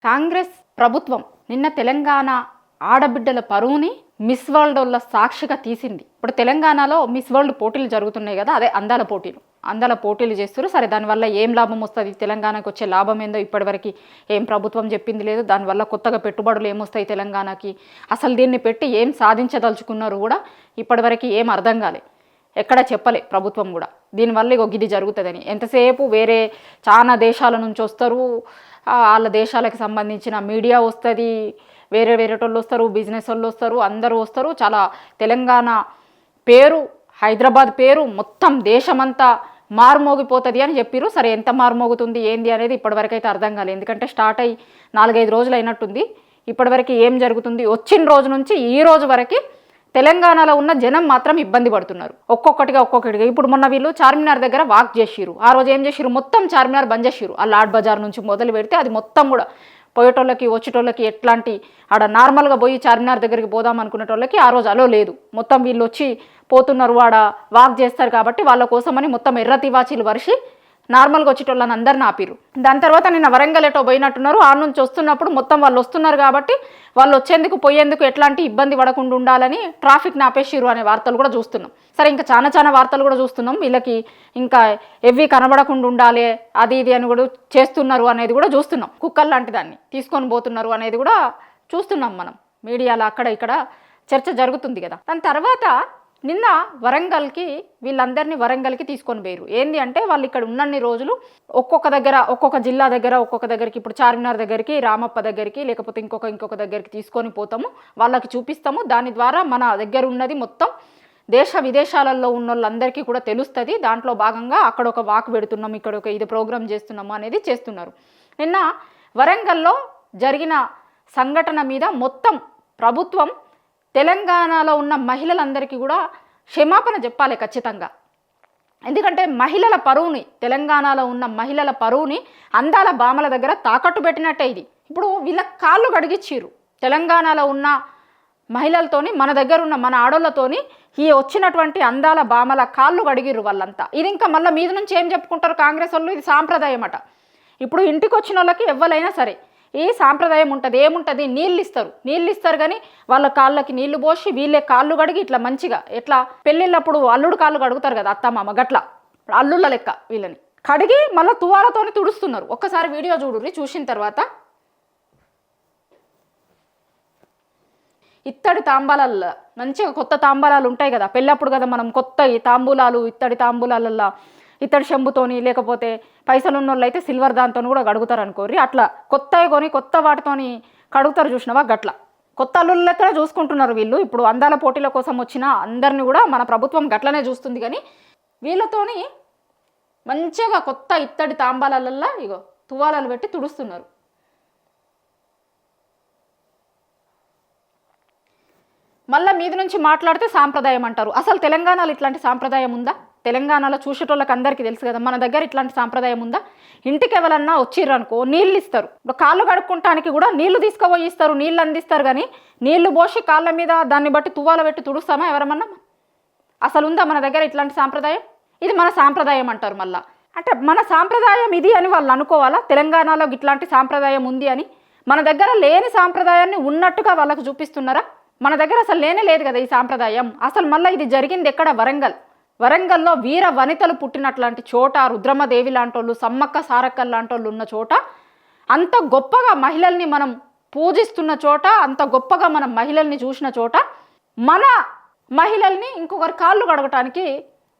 కాంగ్రెస్ ప్రభుత్వం నిన్న తెలంగాణ ఆడబిడ్డల పరువుని మిస్ వరల్డ్ వాళ్ళ సాక్షిగా తీసింది. ఇప్పుడు తెలంగాణలో మిస్ వరల్డ్ పోటీలు జరుగుతున్నాయి కదా, అదే అందాల పోటీలు చేస్తారు. సరే, దానివల్ల ఏం లాభం వస్తుంది, తెలంగాణకు వచ్చే లాభం ఏందో ఇప్పటివరకు ఏం ప్రభుత్వం చెప్పింది లేదు. దానివల్ల కొత్తగా పెట్టుబడులు ఏమొస్తాయి తెలంగాణకి, అసలు దీన్ని పెట్టి ఏం సాధించదలుచుకున్నారు కూడా ఇప్పటివరకు ఏం అర్థం కాలే, ఎక్కడ చెప్పలే ప్రభుత్వం కూడా. దీనివల్ల ఇది జరుగుతుందని ఎంతసేపు వేరే చాలా దేశాల నుంచి వస్తారు, వాళ్ళ దేశాలకు సంబంధించిన మీడియా వస్తుంది, వేరే వాళ్ళు వస్తారు, బిజినెస్ వాళ్ళు వస్తారు, అందరూ వస్తారు. చాలా తెలంగాణ పేరు, హైదరాబాద్ పేరు మొత్తం దేశమంతా మారుమోగిపోతుంది అని చెప్పారు. సరే, ఎంత మారుమోగుతుంది ఏంది అనేది ఇప్పటివరకు అయితే అర్థం కాలేదు. ఎందుకంటే స్టార్ట్ అయ్యి 4-5 రోజులు అయినట్టుంది. ఇప్పటివరకు ఏం జరుగుతుంది, వచ్చిన రోజు నుంచి ఈ రోజు వరకు తెలంగాణలో ఉన్న జనం మాత్రం ఇబ్బంది పడుతున్నారు. ఒక్కొక్కటిగా. ఇప్పుడు మొన్న వీళ్ళు చార్మినార్ దగ్గర వాక్ చేసిరు. ఆ రోజు ఏం చేసిరు, మొత్తం చార్మినార్ బంద్ చేసిరు. ఆ లాడ్ బజార్ నుంచి మొదలు పెడితే అది మొత్తం కూడా పోయేటోళ్ళకి వచ్చేటోళ్ళకి ఎట్లాంటి ఆడ నార్మల్గా పోయి చార్మినార్ దగ్గరికి పోదాం అనుకునేటోళ్ళకి ఆ రోజు అలో లేదు. మొత్తం వీళ్ళు వచ్చి పోతున్నారు, ఆడ వాక్ చేస్తారు కాబట్టి వాళ్ళ కోసమని మొత్తం ఎర్ర తివాచీలు వరిసి నార్మల్గా వచ్చేటోళ్ళని అందరిని ఆపిరు. దాని తర్వాత నిన్న వరంగల్ ఎటో పోయినట్టున్నారు. ఆ నుంచి వస్తున్నప్పుడు మొత్తం వాళ్ళు వస్తున్నారు కాబట్టి వాళ్ళు వచ్చేందుకు పోయేందుకు ఎట్లాంటి ఇబ్బంది పడకుండా ఉండాలని ట్రాఫిక్ని ఆపేసిరు అనే వార్తలు కూడా చూస్తున్నాం. సరే, ఇంకా చాలా వార్తలు కూడా చూస్తున్నాం. వీళ్ళకి ఇంకా ఎవ్వి కనబడకుండా ఉండాలి అది ఇది అని కూడా చేస్తున్నారు అనేది కూడా చూస్తున్నాం. కుక్కలు లాంటి దాన్ని తీసుకొని పోతున్నారు అనేది కూడా చూస్తున్నాం మనం. మీడియాలో అక్కడ ఇక్కడ చర్చ జరుగుతుంది కదా. దాని తర్వాత నిన్న వీళ్ళందరినీ వరంగల్కి తీసుకొని పోయారు. ఏంది అంటే వాళ్ళు ఇక్కడ ఉన్నన్ని రోజులు ఒక్కొక్క దగ్గర, ఒక్కొక్క జిల్లా దగ్గర, ఒక్కొక్క దగ్గరికి, ఇప్పుడు చార్మినార్ దగ్గరికి, రామప్ప దగ్గరికి, లేకపోతే ఇంకొక దగ్గరికి తీసుకొని పోతాము, వాళ్ళకి చూపిస్తాము. దాని ద్వారా మన దగ్గర ఉన్నది మొత్తం దేశ విదేశాలలో ఉన్న వాళ్ళందరికీ కూడా తెలుస్తుంది. దాంట్లో భాగంగా అక్కడ ఒక వాక్ పెడుతున్నాం, ఇక్కడ ఒక ఇది ప్రోగ్రామ్ చేస్తున్నాము అనేది చేస్తున్నారు. నిన్న వరంగల్లో జరిగిన సంఘటన మీద మొత్తం ప్రభుత్వం తెలంగాణలో ఉన్న మహిళలందరికీ కూడా క్షమాపణ చెప్పాలి ఖచ్చితంగా. ఎందుకంటే మహిళల పరువుని, తెలంగాణలో ఉన్న మహిళల పరువుని అందాల బామల దగ్గర తాకట్టు పెట్టినట్టే ఇది. ఇప్పుడు వీళ్ళ కాళ్ళు కడిగిచ్చిర్రు. తెలంగాణలో ఉన్న మహిళలతోని, మన దగ్గర ఉన్న మన ఆడోళ్ళతోని ఈ వచ్చినటువంటి అందాల బామల కాళ్ళు కడిగిర్రు వాళ్ళంతా. ఇది ఇంకా మళ్ళీ మీద నుంచి ఏం చెప్పుకుంటారు కాంగ్రెస్ వాళ్ళు, ఇది సాంప్రదాయం అట. ఇప్పుడు ఇంటికి వచ్చిన వాళ్ళకి ఎవ్వరైనా సరే ఈ సాంప్రదాయం ఉంటుంది. ఏముంటుంది, నీళ్ళు ఇస్తారు కానీ వాళ్ళ కాళ్ళకి నీళ్లు పోసి వీళ్ళే కాళ్ళు కడిగి ఇట్లా మంచిగా, ఎట్లా పెళ్ళిళ్ళప్పుడు అల్లుడు కాళ్ళు కడుగుతారు కదా అత్తమామ, గట్ల అల్లుళ్ళ లెక్క వీళ్ళని కడిగి మళ్ళీ తువాలతోని తుడుస్తున్నారు. ఒక్కసారి వీడియో చూడుర్రి. చూసిన తర్వాత ఇత్తడి తాంబాలల్లో మంచిగా కొత్త తాంబాలాలు ఉంటాయి కదా, పెళ్ళప్పుడు కదా మనం కొత్త తాంబూలాలు, ఇత్తడి తాంబూలాలల్లో ఇత్తడి చెంబుతోని, లేకపోతే పైసలు ఉన్న వాళ్ళు అయితే సిల్వర్ దాంతో కూడా కడుగుతారు అనుకోరి. అట్లా కొత్తవి కొని కొత్త వాటితోని కడుగుతారు చూసినావా, గట్ల కొత్త అల్లుళ్ళ లెక్క చూసుకుంటున్నారు వీళ్ళు. ఇప్పుడు అందాల పోటీల కోసం వచ్చిన అందరినీ కూడా మన ప్రభుత్వం గట్లనే చూస్తుంది. కానీ వీళ్ళతోని మంచిగా కొత్త ఇత్తడి తాంబాలల్లో ఇగో తువాలాలు పెట్టి తుడుస్తున్నారు. మళ్ళీ మీద నుంచి మాట్లాడితే సాంప్రదాయం అంటారు. అసలు తెలంగాణలో ఇట్లాంటి సాంప్రదాయం ఉందా? తెలంగాణలో చూసేటోళ్ళకి అందరికీ తెలుసు కదా, మన దగ్గర ఇట్లాంటి సాంప్రదాయం ఉందా? ఇంటికి ఎవరన్నా వచ్చిర్రు అనుకో నీళ్ళు ఇస్తారు. ఇప్పుడు కాళ్ళు కడుక్కుంటానికి కూడా నీళ్లు తీసుకుపోయి ఇస్తారు, నీళ్ళు అందిస్తారు. కానీ నీళ్లు పోసి కాళ్ళ మీద దాన్ని బట్టి తువ్వాల పెట్టి తుడుస్తామా ఎవరమన్నా? అసలు ఉందా మన దగ్గర ఇట్లాంటి సాంప్రదాయం? ఇది మన సాంప్రదాయం అంటారు. మళ్ళీ అంటే మన సాంప్రదాయం ఇది అని వాళ్ళు అనుకోవాలా? తెలంగాణలో ఇట్లాంటి సాంప్రదాయం ఉంది అని. మన దగ్గర లేని సాంప్రదాయాన్ని ఉన్నట్టుగా వాళ్ళకు చూపిస్తున్నారా? మన దగ్గర అసలు లేదు కదా ఈ సాంప్రదాయం. అసలు మళ్ళీ ఇది జరిగింది ఎక్కడ? వరంగల్లో వీర వనితలు పుట్టినట్లాంటి చోట, రుద్రమదేవి లాంటి వాళ్ళు, సమ్మక్క సారక్కలు లాంటి వాళ్ళు ఉన్న చోట, అంత గొప్పగా మహిళల్ని మనం పూజిస్తున్న చోట, అంత గొప్పగా మనం మహిళల్ని చూసిన చోట, మన మహిళల్ని ఇంకొకరి కాళ్ళు కడగటానికి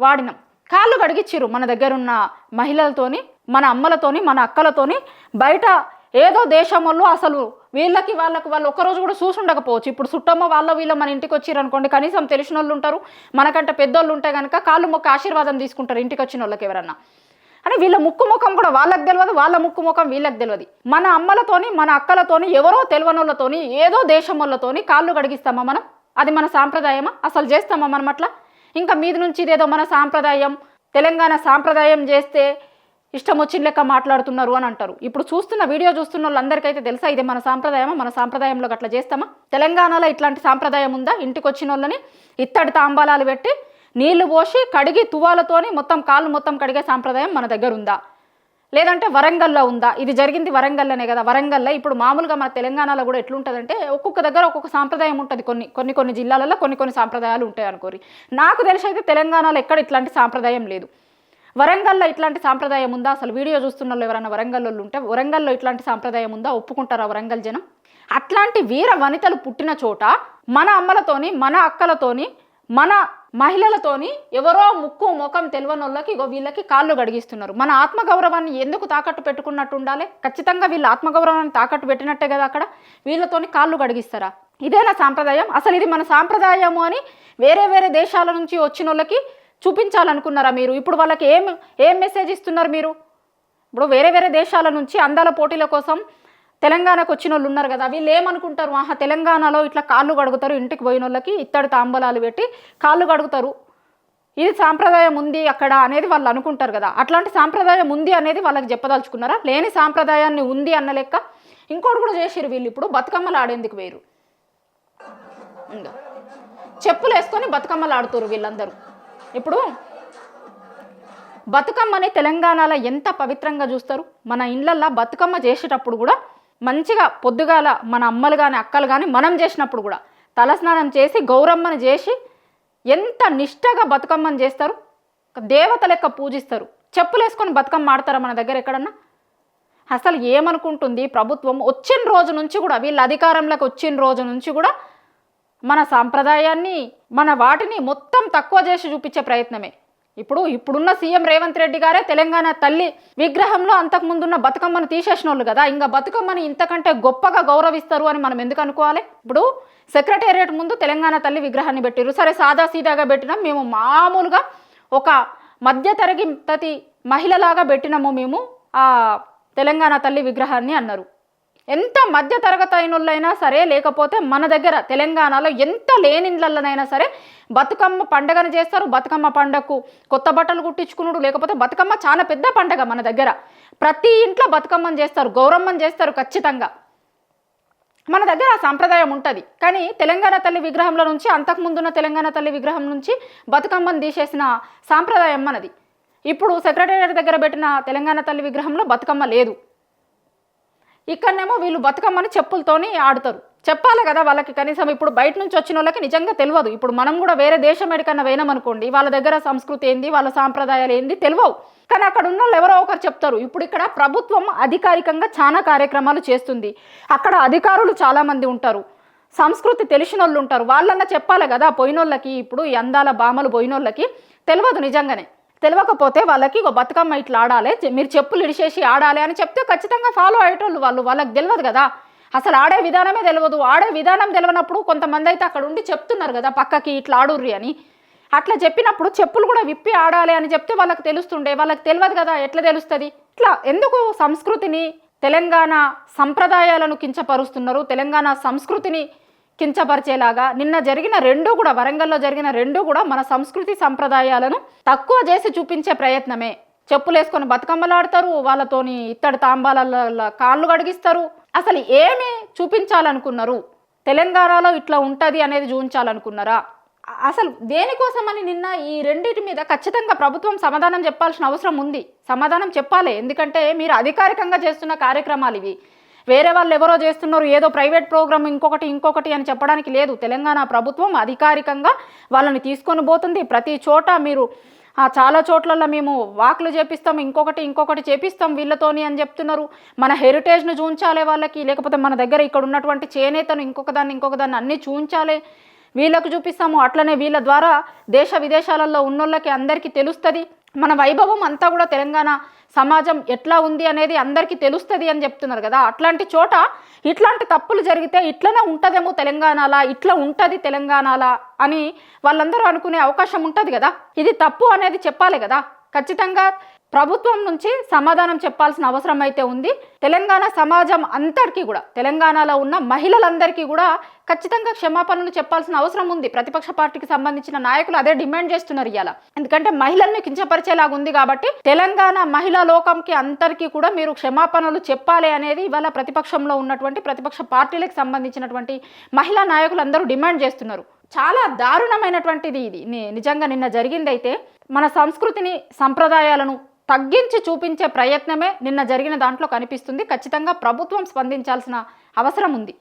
వాడినాం. కాళ్ళు కడిగిచ్చిర్రు మన దగ్గర ఉన్న మహిళలతోని, మన అమ్మలతోని, మన అక్కలతోని. బయట ఏదో దేశం వాళ్ళు అసలు వాళ్ళు ఒక్కరోజు కూడా చూసి ఉండకపోవచ్చు. ఇప్పుడు చుట్టమ్మ వీళ్ళ మన ఇంటికి వచ్చిర్రు అనుకోండి, కనీసం తెలిసిన వాళ్ళు ఉంటారు, మనకంటే పెద్దోళ్ళు ఉంటే కనుక కాళ్ళు మొక్క ఆశీర్వాదం తీసుకుంటారు ఇంటికి వచ్చిన వాళ్ళకి ఎవరన్నా. అని వీళ్ళ ముక్కు ముఖం కూడా వాళ్ళకి తెలియదు, వాళ్ళ ముక్కు ముఖం వీళ్ళకి తెలియదు. మన అమ్మలతోని, మన అక్కలతోని, ఎవరో తెలియనోళ్ళతోని, ఏదో దేశం వాళ్ళతోని కాళ్ళు కడిగిస్తామా మనం? అది మన సాంప్రదాయమా? అసలు చేస్తామా మనం అట్లా? ఇంకా మీద నుంచి ఇదేదో మన సాంప్రదాయం, తెలంగాణ సాంప్రదాయం చేస్తే ఇష్టం వచ్చిన లెక్క మాట్లాడుతున్నారు అని అంటారు. ఇప్పుడు వీడియో చూస్తున్న వాళ్ళందరికైతే తెలుసా ఇది మన సాంప్రదాయమా? మన సాంప్రదాయంలో అట్లా చేస్తామా? తెలంగాణలో ఇట్లాంటి సాంప్రదాయం ఉందా? ఇంటికి వచ్చిన వాళ్ళని ఇత్తడి తాంబాలాలు పెట్టి నీళ్లు పోసి కడిగి తువాలతోని మొత్తం కాళ్ళు మొత్తం కడిగే సాంప్రదాయం మన దగ్గర ఉందా? లేదంటే వరంగల్లో ఉందా? ఇది జరిగింది వరంగల్లోనే కదా. వరంగల్లో ఇప్పుడు మామూలుగా మన తెలంగాణలో కూడా ఎట్లుంటుందంటే ఒక్కొక్క దగ్గర ఒక్కొక్క సాంప్రదాయం ఉంటుంది. కొన్ని జిల్లాలలో కొన్ని సాంప్రదాయాలు ఉంటాయి అనుకోరి. నాకు తెలిసి అయితే తెలంగాణలో ఎక్కడ ఇట్లాంటి సాంప్రదాయం లేదు. వరంగల్లో ఇట్లాంటి సాంప్రదాయం ఉందా? అసలు వీడియో చూస్తున్న వాళ్ళు ఎవరైనా వరంగల్లో ఉంటే వరంగల్లో ఇట్లాంటి సాంప్రదాయం ఉందా? ఒప్పుకుంటారా వరంగల్ జనం? అట్లాంటి వీర వనితలు పుట్టిన చోట మన అమ్మలతోని, మన అక్కలతోని, మన మహిళలతోని ఎవరో ముక్కు ముఖం తెలియని వాళ్ళకి ఇగో వీళ్ళకి కాళ్ళు గడిగిస్తున్నారు. మన ఆత్మగౌరవాన్ని ఎందుకు తాకట్టు పెట్టుకున్నట్టు ఉండాలి? ఖచ్చితంగా వీళ్ళ ఆత్మగౌరవాన్ని తాకట్టు పెట్టినట్టే కదా. అక్కడ వీళ్ళతోని కాళ్ళు గడిగిస్తారా? ఇదేనా సాంప్రదాయం? అసలు ఇది మన సాంప్రదాయము అని వేరే దేశాల నుంచి వచ్చిన వాళ్ళకి చూపించాలనుకున్నారా మీరు? ఇప్పుడు వాళ్ళకి ఏం మెసేజ్ ఇస్తున్నారు మీరు? ఇప్పుడు వేరే దేశాల నుంచి అందాల పోటీల కోసం తెలంగాణకు వచ్చిన వాళ్ళు ఉన్నారు కదా, వీళ్ళు ఏమనుకుంటారు? ఆహా, తెలంగాణలో ఇట్లా కాళ్ళు కడుగుతారు, ఇంటికి పోయిన వాళ్ళకి ఇత్తడి తాంబూలాలు పెట్టి కాళ్ళు కడుగుతారు, ఇది సాంప్రదాయం ఉంది అక్కడ అనేది వాళ్ళు అనుకుంటారు కదా. అట్లాంటి సాంప్రదాయం ఉంది అనేది వాళ్ళకి చెప్పదలుచుకున్నారా? లేని సాంప్రదాయాన్ని ఉంది అన్న లెక్క ఇంకోటి కూడా చేసిరు వీళ్ళు. ఇప్పుడు బతుకమ్మలు ఆడేందుకు వేరు, ఇంకా చెప్పులు వేసుకొని బతుకమ్మలు ఆడుతారు వీళ్ళందరూ. ఇప్పుడు బతుకమ్మని తెలంగాణలో ఎంత పవిత్రంగా చూస్తారు. మన ఇళ్ళల్లో బతుకమ్మ చేసేటప్పుడు కూడా మంచిగా పొద్దుగాల మన అమ్మలు కానీ అక్కలు కానీ మనం చేసినప్పుడు కూడా తలస్నానం చేసి గౌరమ్మని చేసి ఎంత నిష్టగా బతుకమ్మని చేస్తారు, దేవత లెక్క పూజిస్తారు. చెప్పులు వేసుకొని బతుకమ్మ ఆడతారా మన దగ్గర ఎక్కడన్నా? అసలు ఏమనుకుంటుంది ప్రభుత్వం? వచ్చిన రోజు నుంచి కూడా వీళ్ళ అధికారంలోకి వచ్చిన రోజు నుంచి కూడా మన సాంప్రదాయాన్ని, మన వాటిని మొత్తం తక్కువ చేసి చూపించే ప్రయత్నమే. ఇప్పుడున్న సీఎం రేవంత్ రెడ్డి గారే తెలంగాణ తల్లి విగ్రహంలో అంతకుముందున్న బతుకమ్మను తీసేసిన వాళ్ళు కదా. ఇంకా బతుకమ్మని ఇంతకంటే గొప్పగా గౌరవిస్తారు అని మనం ఎందుకు అనుకోవాలి? ఇప్పుడు సెక్రటేరియట్ ముందు తెలంగాణ తల్లి విగ్రహాన్ని పెట్టిరు, సరే సాదా సీదాగా పెట్టినాం, మేము మామూలుగా ఒక మధ్యతరగతి మహిళలాగా పెట్టినాము మేము ఆ తెలంగాణ తల్లి విగ్రహాన్ని అన్నారు. ఎంత మధ్య తరగతి అయినోళ్ళైనా సరే, లేకపోతే మన దగ్గర తెలంగాణలో ఎంత లేనిళ్ళనైనా సరే బతుకమ్మ పండగను చేస్తారు. బతుకమ్మ పండగకు కొత్త బట్టలు కుట్టించుకున్నాడు, లేకపోతే బతుకమ్మ చాలా పెద్ద పండగ మన దగ్గర. ప్రతి ఇంట్లో బతుకమ్మని చేస్తారు, గౌరమ్మని చేస్తారు ఖచ్చితంగా. మన దగ్గర ఆ సాంప్రదాయం ఉంటుంది. కానీ తెలంగాణ తల్లి విగ్రహంలో నుంచి, అంతకుముందున్న తెలంగాణ తల్లి విగ్రహం నుంచి బతుకమ్మను తీసేసిన సాంప్రదాయం మనది. ఇప్పుడు సెక్రటేరియట్ దగ్గర పెట్టిన తెలంగాణ తల్లి విగ్రహంలో బతుకమ్మ లేదు. ఇక్కడనేమో వీళ్ళు బతుకమ్మని చెప్పులతోని ఆడుతారు. చెప్పాలి కదా వాళ్ళకి కనీసం. ఇప్పుడు బయట నుంచి వచ్చిన వాళ్ళకి నిజంగా తెలియదు. ఇప్పుడు మనం కూడా వేరే దేశం ఎక్కడికన్నా పోయినామనుకోండి, వాళ్ళ దగ్గర సంస్కృతి ఏంది, వాళ్ళ సాంప్రదాయాలు ఏంది తెలియవు. కానీ అక్కడ ఉన్న వాళ్ళు ఎవరో ఒకరు చెప్తారు. ఇప్పుడు ఇక్కడ ప్రభుత్వం అధికారికంగా చాలా కార్యక్రమాలు చేస్తుంది. అక్కడ అధికారులు చాలామంది ఉంటారు, సంస్కృతి తెలిసిన వాళ్ళు ఉంటారు. వాళ్ళన్నా చెప్పాలి కదా పోయినోళ్ళకి. ఇప్పుడు ఈ అందాల బామలు పోయినోళ్ళకి తెలియదు. నిజంగానే తెలియకపోతే వాళ్ళకి ఒక బతుకమ్మ ఇట్లా ఆడాలి, మీరు చెప్పులు ఇడిచేసి ఆడాలి అని చెప్తే ఖచ్చితంగా ఫాలో అయ్యేటోళ్ళు వాళ్ళకి తెలియదు కదా. అసలు ఆడే విధానమే తెలియదు. ఆడే విధానం తెలియనప్పుడు కొంతమంది అయితే అక్కడ ఉండి చెప్తున్నారు కదా పక్కకి ఇట్లా ఆడుర్రి అని. అట్లా చెప్పినప్పుడు చెప్పులు కూడా విప్పి ఆడాలి అని చెప్తే వాళ్ళకి తెలుస్తుండే. వాళ్ళకి తెలియదు కదా, ఎట్లా తెలుస్తుంది? ఇట్లా ఎందుకు సంస్కృతిని, తెలంగాణ సంప్రదాయాలను కించపరుస్తున్నారు? తెలంగాణ సంస్కృతిని కించపరిచేలాగా నిన్న జరిగిన రెండు కూడా, వరంగల్లో జరిగిన రెండు కూడా మన సంస్కృతి సంప్రదాయాలను తక్కువ చేసి చూపించే ప్రయత్నమే. చెప్పులు వేసుకొని బతుకమ్మలు ఆడతారు, వాళ్ళతోని ఇత్తడి తాంబాల కాళ్ళు కడిగిస్తారు. అసలు ఏమి చూపించాలనుకున్నారు? తెలంగాణలో ఇట్లా ఉంటుంది అనేది చూపించాలనుకున్నారా? అసలు దేనికోసమని నిన్న ఈ రెండింటి మీద ఖచ్చితంగా ప్రభుత్వం సమాధానం చెప్పాల్సిన అవసరం ఉంది. సమాధానం చెప్పాలి. ఎందుకంటే మీరు అధికారికంగా చేస్తున్న కార్యక్రమాలు ఇవి. వేరే వాళ్ళు ఎవరో చేస్తున్నారు, ఏదో ప్రైవేట్ ప్రోగ్రామ్ ఇంకొకటి అని చెప్పడానికి లేదు. తెలంగాణ ప్రభుత్వం అధికారికంగా వాళ్ళని తీసుకొని పోతుంది. ప్రతి చోట మీరు చాలా చోట్లలో మేము వాక్లు చేపిస్తాం, ఇంకొకటి చేపిస్తాం వీళ్ళతోని అని చెప్తున్నారు. మన హెరిటేజ్ను చూంచాలి వాళ్ళకి, లేకపోతే మన దగ్గర ఇక్కడ ఉన్నటువంటి చేనేతను ఇంకొకదాన్ని అన్నీ చూంచాలి, వీళ్ళకు చూపిస్తాము. అట్లనే వీళ్ళ ద్వారా దేశ విదేశాలలో ఉన్నోళ్ళకి అందరికీ తెలుస్తుంది. మన వైభవం అంతా కూడా తెలంగాణ సమాజం ఎట్లా ఉంది అనేది అందరికీ తెలుస్తుంది అని చెప్తున్నారు కదా. అట్లాంటి చోట ఇట్లాంటి తప్పులు జరిగితే ఇట్లనే ఉంటుందేమో తెలంగాణలా, ఇట్లా ఉంటుంది తెలంగాణలా అని వాళ్ళందరూ అనుకునే అవకాశం ఉంటుంది కదా. ఇది తప్పు అనేది చెప్పాలి కదా. ఖచ్చితంగా ప్రభుత్వం నుంచి సమాధానం చెప్పాల్సిన అవసరం అయితే ఉంది. తెలంగాణ సమాజం అంతటికీ కూడా, తెలంగాణలో ఉన్న మహిళలందరికీ కూడా ఖచ్చితంగా క్షమాపణలు చెప్పాల్సిన అవసరం ఉంది. ప్రతిపక్ష పార్టీకి సంబంధించిన నాయకులు అదే డిమాండ్ చేస్తున్నారు ఇవాళ. ఎందుకంటే మహిళల్ని కించపరిచేలాగా ఉంది కాబట్టి తెలంగాణ మహిళా లోకంకి అందరికీ కూడా మీరు క్షమాపణలు చెప్పాలి అనేది ఇవాళ ప్రతిపక్షంలో ఉన్నటువంటి ప్రతిపక్ష పార్టీలకు సంబంధించినటువంటి మహిళా నాయకులు అందరూ డిమాండ్ చేస్తున్నారు. చాలా దారుణమైనటువంటిది ఇది. నిజంగా నిన్న జరిగిందైతే మన సంస్కృతిని సంప్రదాయాలను తగ్గించి చూపించే ప్రయత్నమే నిన్న జరిగిన దాంట్లో కనిపిస్తుంది. ఖచ్చితంగా ప్రభుత్వం స్పందించాల్సిన అవసరం ఉంది.